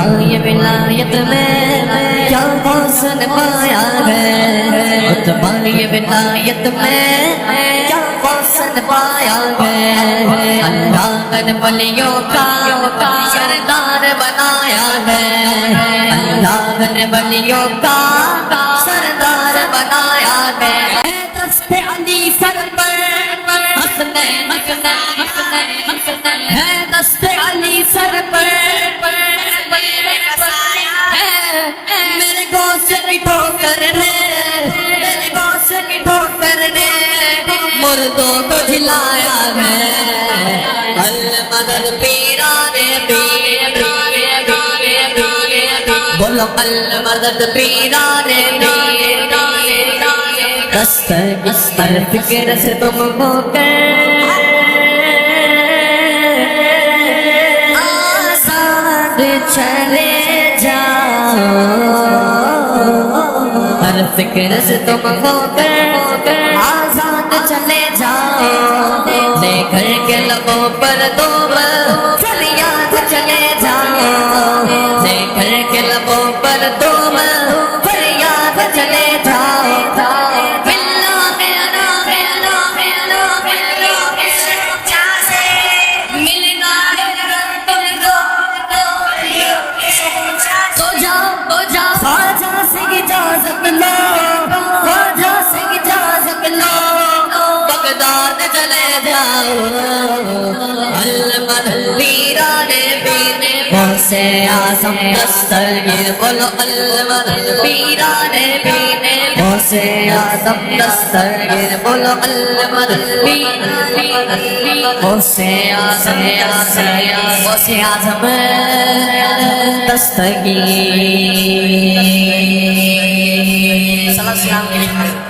پائے ولایت میں کیا حسن پایا ہے، اتباعی ولایت میں کیا حسن پایا ہے، اللہ نے ولیوں کا سردار بنایا ہے، اللہ نے ولیوں کا سردار بنایا ہے، دست علی سر پر حسنین ہے، دست علی سر پر میرے گوشت کی ٹھوکر نے، میرے گوشت کی ٹھوکر نے مردوں کو جلایا ہے، المدد پیران پیر، بولو المدد پیران پیر، دستر اس پر فکر سے تم ہو کر آزاد چلے جاؤ، ہر فکر سے تم ہو کر آزاد چلے جاؤ، لے کر کے لبوں پر تم فریاد چلے جاؤ، لے کر کے لبوں پر تم فریاد چلے جاؤ، بغداد چلے جاؤ، المدد پیران پیر، غوث اعظم دستگیر، بولو المدد پیران پیر، غوث اعظم دستگیر، بولو المدد پیر، غوث اعظم غوث اعظم دستگیر۔ صلی اللہ علیہ وسلم۔